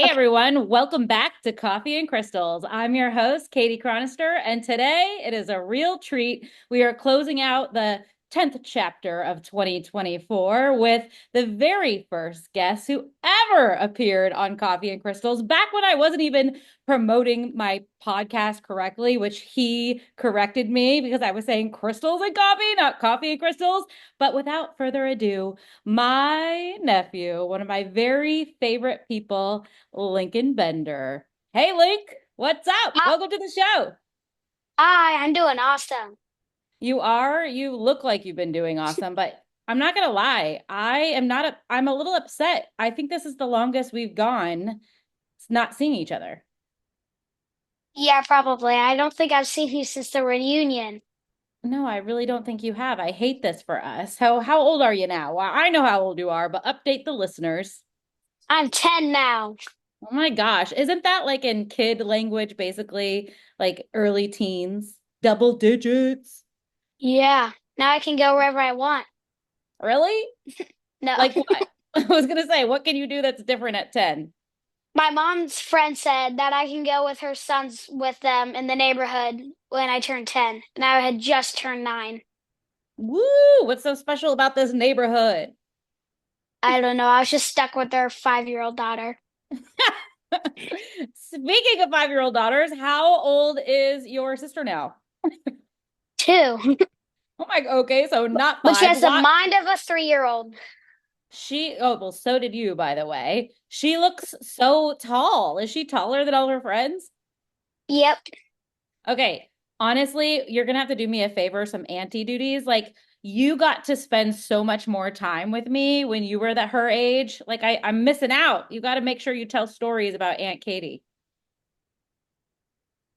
Hey everyone, welcome back to Coffee and Crystals. I'm your host, Kadie Chronister, and today it is a real treat. We are closing out the 10th chapter of 2024 with the very first guest who ever appeared on Coffee and Crystals back when I wasn't even promoting my podcast correctly, which he corrected me because I was saying crystals and coffee, not coffee and crystals. But without further ado, my nephew, one of my very favorite people, Lincoln Bender. Hey, Link, what's up? Hi, Welcome to the show. I'm doing awesome. You are, you look like you've been doing awesome, but I'm not gonna lie. I'm a little upset. I think this is the longest we've gone not seeing each other. Yeah, probably. I don't think I've seen you since the reunion. No, I really don't think you have. I hate this for us. How old are you now? Well, I know how old you are, but update the listeners. I'm 10 now. Oh my gosh. Isn't that like in kid language, basically, like early teens? Double digits. Yeah, now I can go wherever I want. Really? No. Like what? I was gonna say, what can you do that's different at 10? My mom's friend said that I can go with her sons with them in the neighborhood when I turn 10, and I had just turned 9. Woo! What's so special about this neighborhood? I don't know. I was just stuck with their 5-year-old daughter. Speaking of 5-year-old daughters, how old is your sister now? 2. Oh my, okay, so not But she five. has the What? mind of a 3-year-old. Oh, well, so did you, by the way. She looks so tall. Is she taller than all her friends? Yep. Okay, honestly, you're gonna have to do me a favor, some auntie duties. Like, you got to spend so much more time with me when you were her age. Like, I'm missing out. You got to make sure you tell stories about Aunt Katie.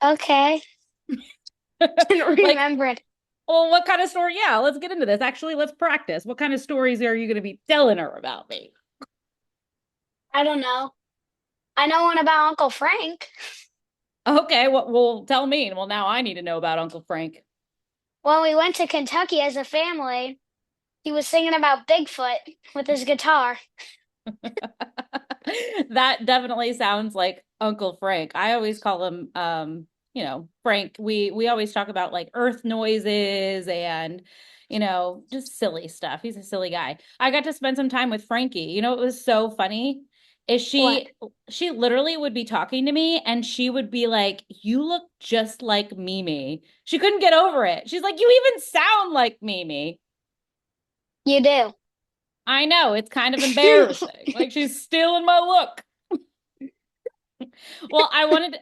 Okay. Didn't Like, remember it. well, what kind of story? Yeah, let's get into this. Actually, let's practice. What kind of stories are you going to be telling her about me? I don't know. I know one about Uncle Frank. Okay, well, tell me. Well, now I need to know about Uncle Frank. When we went to Kentucky as a family, he was singing about Bigfoot with his guitar. That definitely sounds like Uncle Frank. I always call him Frank. We always talk about like earth noises and just silly stuff. He's a silly guy. I got to spend some time with Frankie. You know, it was so funny. Is What? she literally would be talking to me and she would be like, "You look just like Mimi." She couldn't get over it. She's like, "You even sound like Mimi." You do. I know, it's kind of embarrassing. Like she's stealing my look. Well, I wanted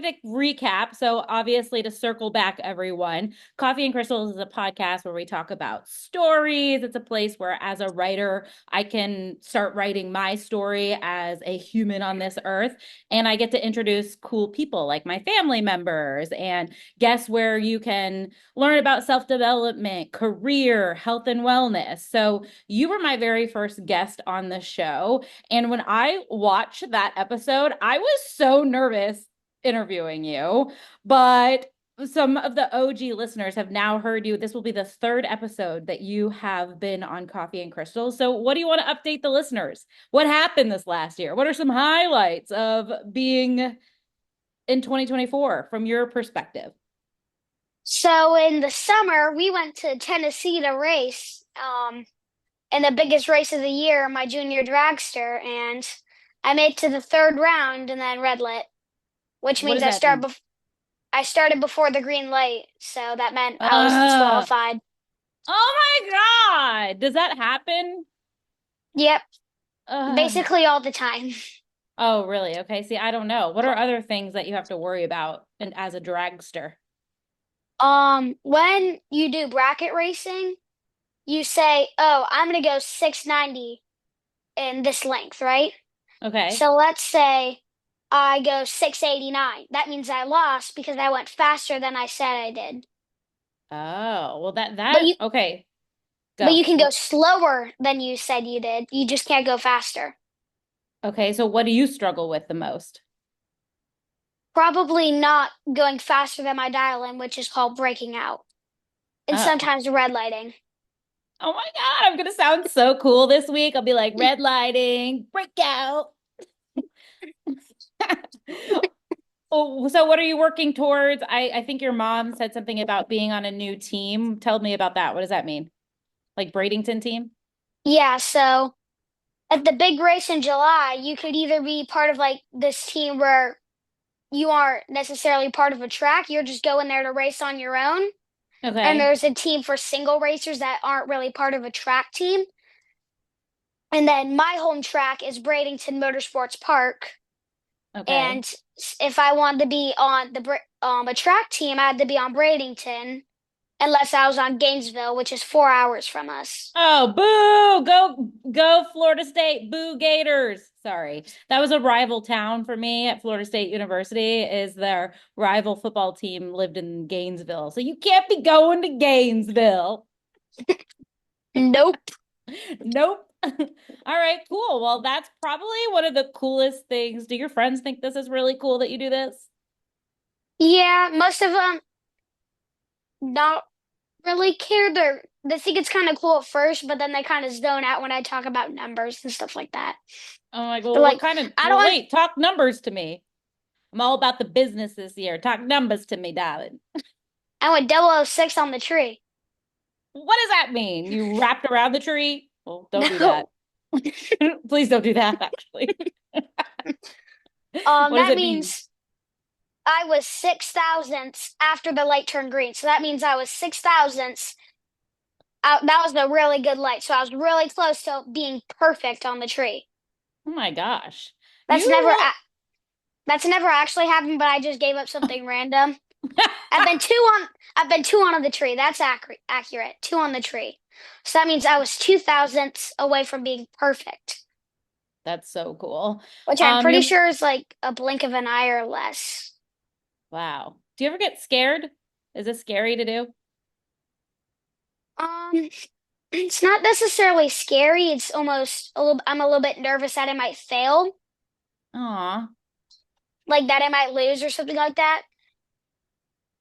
to recap. So obviously to circle back everyone, Coffee and Crystals is a podcast where we talk about stories. It's a place where as a writer, I can start writing my story as a human on this earth and I get to introduce cool people like my family members and guess where you can learn about self-development, career, health and wellness. So you were my very first guest on the show and when I watched that episode, I was so nervous interviewing you, but some of the OG listeners have now heard you. This will be the third episode that you have been on Coffee and Crystals. So, what do you want to update the listeners? What happened this last year? What are some highlights of being in 2024 from your perspective? So in the summer, we went to Tennessee to race, in the biggest race of the year, my junior dragster, and I made to the third round and then red lit, which What means does that mean? I started before the green light, so that meant I was Uh, disqualified. oh my God. Does that happen? Yep, Uh, basically all the time. Oh, really? Okay. See, I don't know. What are other things that you have to worry about and as a dragster? When you do bracket racing, you say, "Oh, I'm gonna go 690 in this length," right? Okay. So let's say I go 689. That means I lost because I went faster than I said I did. Oh, well But that you okay. but Go. you can go slower than you said you did. You just can't go faster. Okay, so what do you struggle with the most? Probably not going faster than my dial in, which is called breaking out. And Oh. sometimes red lighting. Oh my God, I'm gonna sound so cool this week. I'll be like red lighting, breakout. Oh, so what are you working towards? I think your mom said something about being on a new team. Tell me about that. What does that mean? Like Bradenton team? Yeah, so at the big race in July, you could either be part of like this team where you aren't necessarily part of a track, you're just going there to race on your own. And Okay. there's a team for single racers that aren't really part of a track team. And then my home track is Bradenton Motorsports Park. Okay. And if I wanted to be on a track team, I had to be on Bradenton, unless I was on Gainesville, which is 4 hours from us. Oh, boo! Go Florida State. Boo Gators. Sorry. That was a rival town for me at Florida State University is their rival football team lived in Gainesville. So you can't be going to Gainesville. Nope. Nope. All right, cool. Well, that's probably one of the coolest things. Do your friends think this is really cool that you do this? Yeah, most of them not really care. They think it's kind of cool at first, but then they kind of zone out when I talk about numbers and stuff like that. I'm like, They're well, what like, kind of, I don't well, want, wait, talk numbers to me. I'm all about the business this year. Talk numbers to me, darling. I want 006 on the tree. What does that mean? You wrapped around the tree? Well, don't do that. No. Please don't do that, actually. What does That it mean? means I was 6 thousandths after the light turned green. So that means I was 6 thousandths. That was a really good light. So I was really close to being perfect on the tree. Oh my gosh. That's You never, will. that's never actually happened, but I just gave up something random. I've been two on, I've been two on the tree. That's accurate. Two on the tree. So that means I was 2 thousandths away from being perfect, That's so cool. which I'm pretty You're sure is like a blink of an eye or less. wow. Do you ever get scared? Is it scary to do? Um, it's not necessarily scary. It's almost a little, I'm a little bit nervous that I might fail, Aw. like that I might lose or something like that.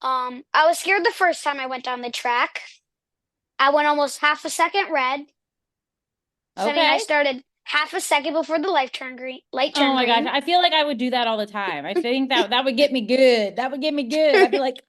I was scared the first time I went down the track. I went almost half a second red. So I mean, I Okay. started half a second before the light turned green. Light Oh turned my gosh. green. I feel like I would do that all the time. I think that would get me good. That would get me good. I'd be like,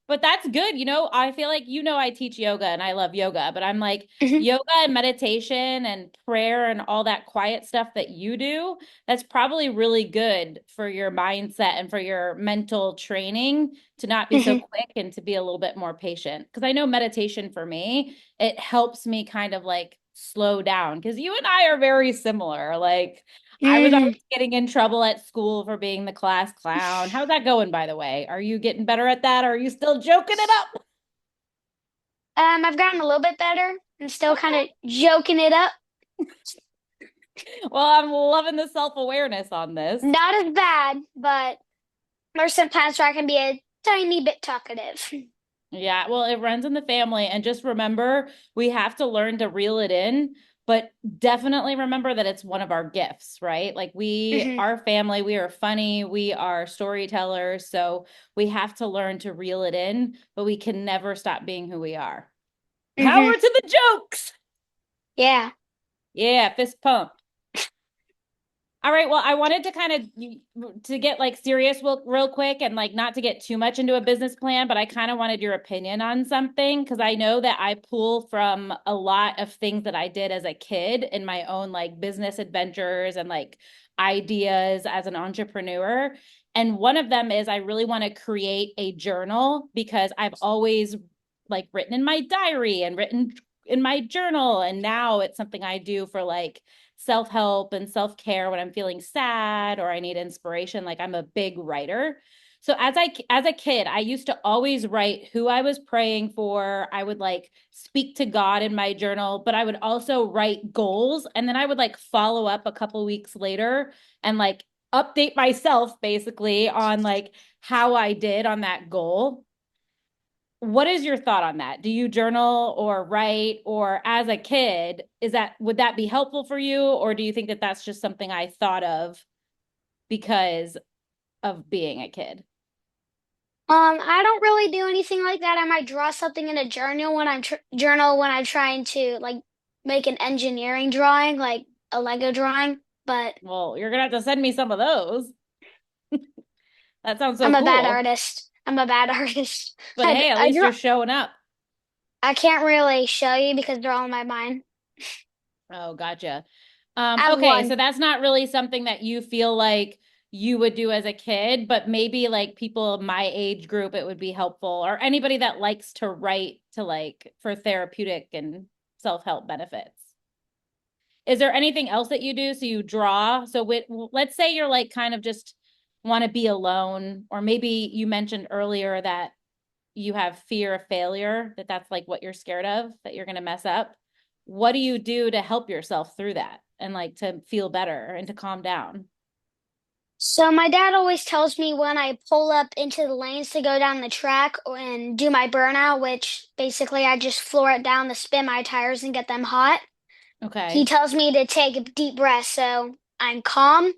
but that's good. I feel like, I teach yoga and I love yoga, but I'm like, Mhm, yoga and meditation and prayer and all that quiet stuff that you do, that's probably really good for your mindset and for your mental training to not be so mhm, quick and to be a little bit more patient. Because I know meditation for me, it helps me kind of like slow down because you and I are very similar. Like, I was mhm. always getting in trouble at school for being the class clown. How's that going, by the way? Are you getting better at that or are you still joking it up? I've gotten a little bit better and still kind Okay. of joking it up. Well, I'm loving the self-awareness on this. Not as bad, but there's some times where I can be a tiny bit talkative. Yeah, well, it runs in the family. And just remember, we have to learn to reel it in, but definitely remember that it's one of our gifts, right? Like Hmm. our family, we are funny, we are storytellers. So we have to learn to reel it in, but we can never stop being who we are. Power Hmm. to the jokes. Yeah. Yeah, fist pump. All right, well, I wanted to kind of to get like serious real quick and like not to get too much into a business plan, but I kind of wanted your opinion on something because I know that I pull from a lot of things that I did as a kid in my own like business adventures and like ideas as an entrepreneur. And one of them is I really want to create a journal because I've always like written in my diary and written in my journal and now it's something I do for like self-help and self-care when I'm feeling sad or I need inspiration. Like I'm a big writer. So as a kid, I used to always write who I was praying for. I would like speak to God in my journal, but I would also write goals and then I would like follow up a couple weeks later and like update myself basically on like how I did on that goal. What is your thought on that? Do you journal or write or as a kid, would that be helpful for you or do you think that that's just something I thought of because of being a kid? I don't really do anything like that. I might draw something in a journal when I'm trying to like make an engineering drawing, like a Lego drawing. but Well, you're gonna have to send me some of those. That sounds so I'm a bad cool. artist. I'm a bad artist. But hey, at I least draw. you're showing up. I can't really show you because they're all in my mind. Oh, gotcha. I have Okay, one. so that's not really something that you feel like you would do as a kid, but maybe like people my age group, it would be helpful, or anybody that likes to write to like for therapeutic and self-help benefits. Is there anything else that you do? So you draw. So let's say you're like kind of just want to be alone, or maybe you mentioned earlier that you have fear of failure, that that's like what you're scared of, that you're going to mess up. What do you do to help yourself through that and like to feel better and to calm down? So my dad always tells me when I pull up into the lanes to go down the track and do my burnout, which basically I just floor it down to spin my tires and get them hot. He Okay. tells me to take a deep breath so I'm calm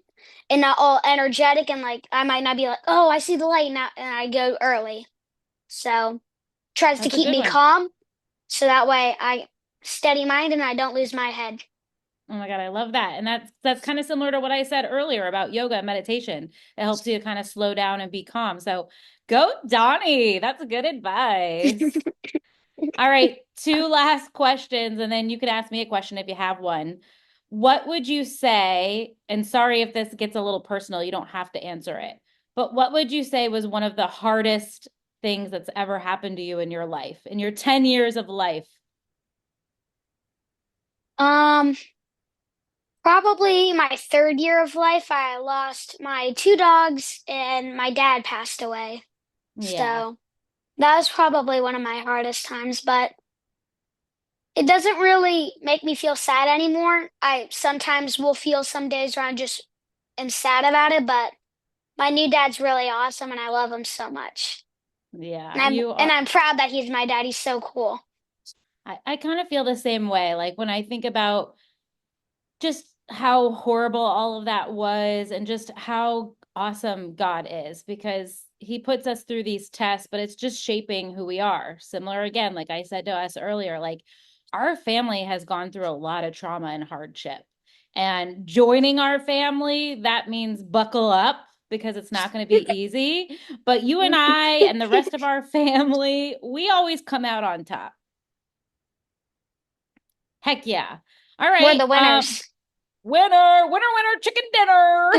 and not all energetic and like I might not be like, oh, I see the light now and I go early. So tries to That's a keep good me one. calm so that way I steady mind and I don't lose my head. Oh my God, I love that. And that's kind of similar to what I said earlier about yoga and meditation. It helps you to kind of slow down and be calm. So go, Donnie. That's good advice. All right, two last questions, and then you could ask me a question if you have one. What would you say, and sorry if this gets a little personal, you don't have to answer it, but what would you say was one of the hardest things that's ever happened to you in your life, in your 10 years of life? Um, Probably my third year of life, I lost my two dogs and my dad passed away. Yeah. So that was probably one of my hardest times, but it doesn't really make me feel sad anymore. I sometimes will feel some days where I just am sad about it, but my new dad's really awesome and I love him so much. Yeah, And I'm you and are. I'm proud that he's my dad. He's so cool. I kind of feel the same way. Like when I think about just how horrible all of that was and just how awesome God is because he puts us through these tests, but it's just shaping who we are. Similar again, like I said to us earlier, like our family has gone through a lot of trauma and hardship. And joining our family, that means buckle up because it's not going to be easy. But you and I and the rest of our family, we always come out on top. Heck yeah. All We're right. the winners. Winner, winner, winner, chicken dinner.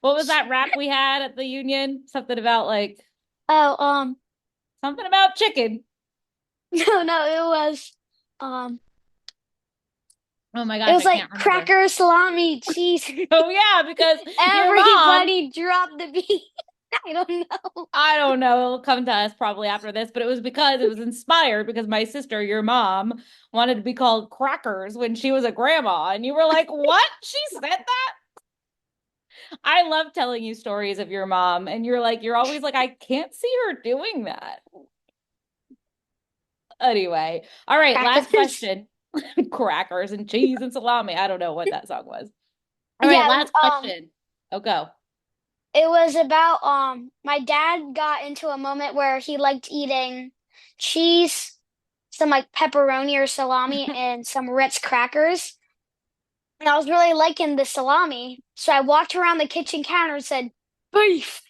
What was that rap we had at the union? Something about like Oh, something about chicken. no, it was um Oh my it gosh, was I like can't remember. cracker, salami, cheese. Oh yeah, because your mom, Everybody dropped the beat. I don't know. I don't know, it'll come to us probably after this, but it was because it was inspired because my sister, your mom, wanted to be called Crackers when she was a grandma. And you were like, what? She said that? I love telling you stories of your mom. And you're like, you're always like, I can't see her doing that. Anyway, all right, last Crackers. question. Crackers and cheese and salami. I don't know what that song was. All right, Yeah, last question. Oh, go. it was about my dad got into a moment where he liked eating cheese, some like pepperoni or salami, and some Ritz crackers. And I was really liking the salami. So I walked around the kitchen counter and said, beef.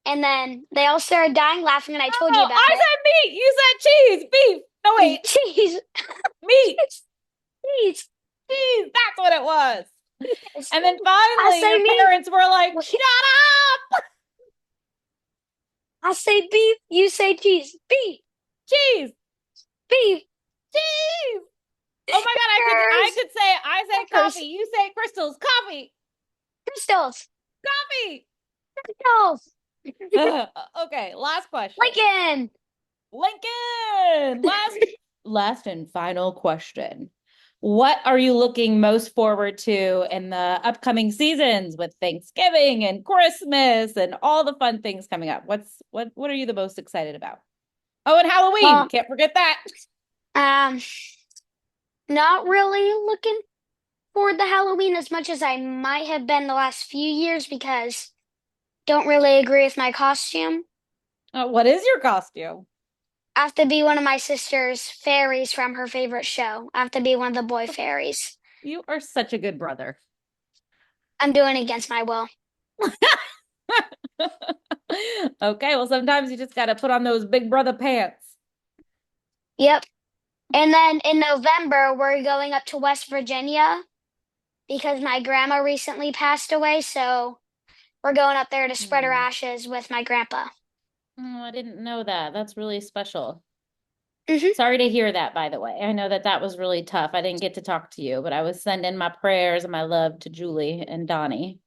And then they all started dying laughing, and I told you Oh, about I it. said meat. You said cheese, beef. No, wait, Cheese. meat, Cheese. cheese. That's what it was. Yes. And then I finally, say your meat. parents were like, shut up. I say beef. You say cheese. Beef. Cheese, Beef. cheese. Oh my God, I Crackers. could say, I say coffee. Crackers. You say crystals, coffee, Crystals. coffee. Crystals. Okay, last question. Lincoln. Lincoln, last and final question. What are you looking most forward to in the upcoming seasons with Thanksgiving and Christmas and all the fun things coming up? What are you the most excited about? Oh, and Halloween. Well, Can't forget that. um, not really looking forward to Halloween as much as I might have been the last few years because don't really agree with my costume. What is your costume? I have to be one of my sister's fairies from her favorite show. I have to be one of the boy fairies. You are such a good brother. I'm doing it against my will. Okay, well, sometimes you just got to put on those big brother pants. Yep. And then in November, we're going up to West Virginia because my grandma recently passed away. So we're going up there to spread her Hmm. ashes with my grandpa. Oh, I didn't know that. That's really special. Hmm. Sorry to hear that, by the way. I know that that was really tough. I didn't get to talk to you, but I was sending my prayers and my love to Julie and Donnie.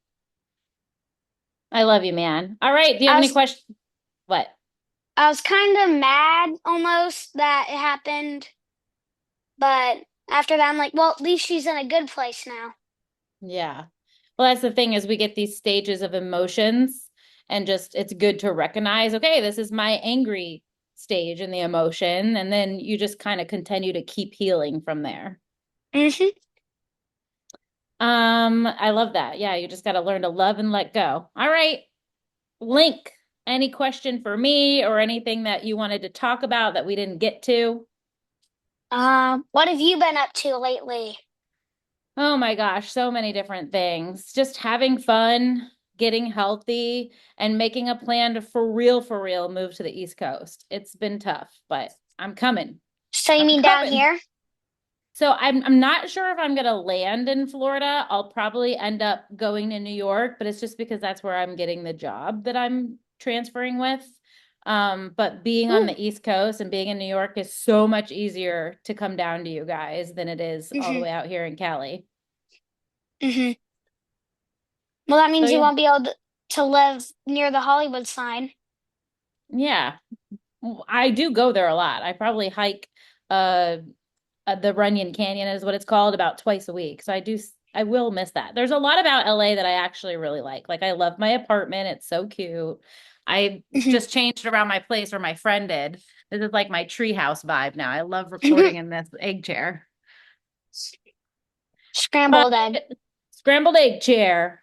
I love you, man. All right. Do you have I any was questions? What? I was kind of mad almost that it happened, but after that, I'm like, well, at least she's in a good place now. Yeah. Well, that's the thing is we get these stages of emotions and just it's good to recognize, okay, this is my angry stage in the emotion. And then you just kind of continue to keep healing from there. Hmm. I love that. Yeah, you just got to learn to love and let go. All right. Link, any question for me or anything that you wanted to talk about that we didn't get to? What have you been up to lately? Oh my gosh, so many different things. Just having fun, getting healthy, and making a plan to for real move to the East Coast. It's been tough, but I'm coming. So you I'm mean down coming. here? So I'm not sure if I'm gonna land in Florida. I'll probably end up going to New York, but it's just because that's where I'm getting the job that I'm transferring with. But being on Ooh. the East Coast and being in New York is so much easier to come down to you guys than it is all the Hmm. way out here in Cali. Hmm. Well, that So means you yeah, won't be able to live near the Hollywood sign. yeah. I do go there a lot. I probably hike uh the Runyon Canyon is what it's called about twice a week. So I will miss that. There's a lot about LA that I actually really like. Like I love my apartment. It's so cute. I Hmm. just changed around my place where my friend did. This is like my treehouse vibe now. I love recording in this egg chair. But Scrambled egg. scrambled egg chair.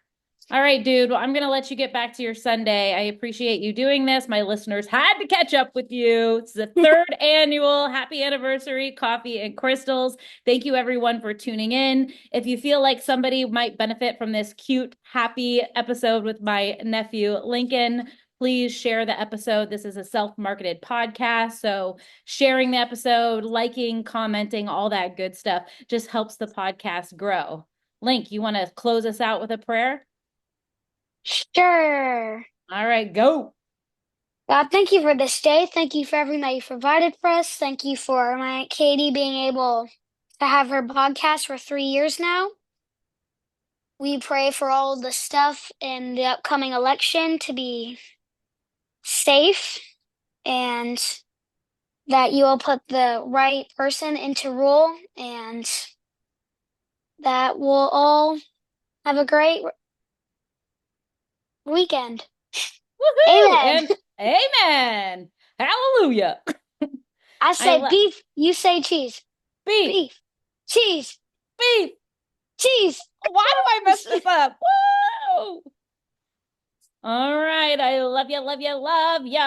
All right, dude. Well, I'm going to let you get back to your Sunday. I appreciate you doing this. My listeners had to catch up with you. It's the third annual happy anniversary coffee and crystals. Thank you, everyone, for tuning in. If you feel like somebody might benefit from this cute, happy episode with my nephew, Lincoln, please share the episode. This is a self-marketed podcast. So sharing the episode, liking, commenting, all that good stuff just helps the podcast grow. Link, you want to close us out with a prayer? Sure. All right, go. God, thank you for this day. Thank you for everything that you provided for us. Thank you for my Katie being able to have her podcast for 3 years now. We pray for all the stuff in the upcoming election to be safe and that you will put the right person into rule and that we'll all have a great weekend. Woohoo! Amen. And amen. Hallelujah. I I say love beef, you say cheese. beef, Beef, cheese, beef. cheese. Why do I mess this up? Woo! All right. I love you, love you, love ya.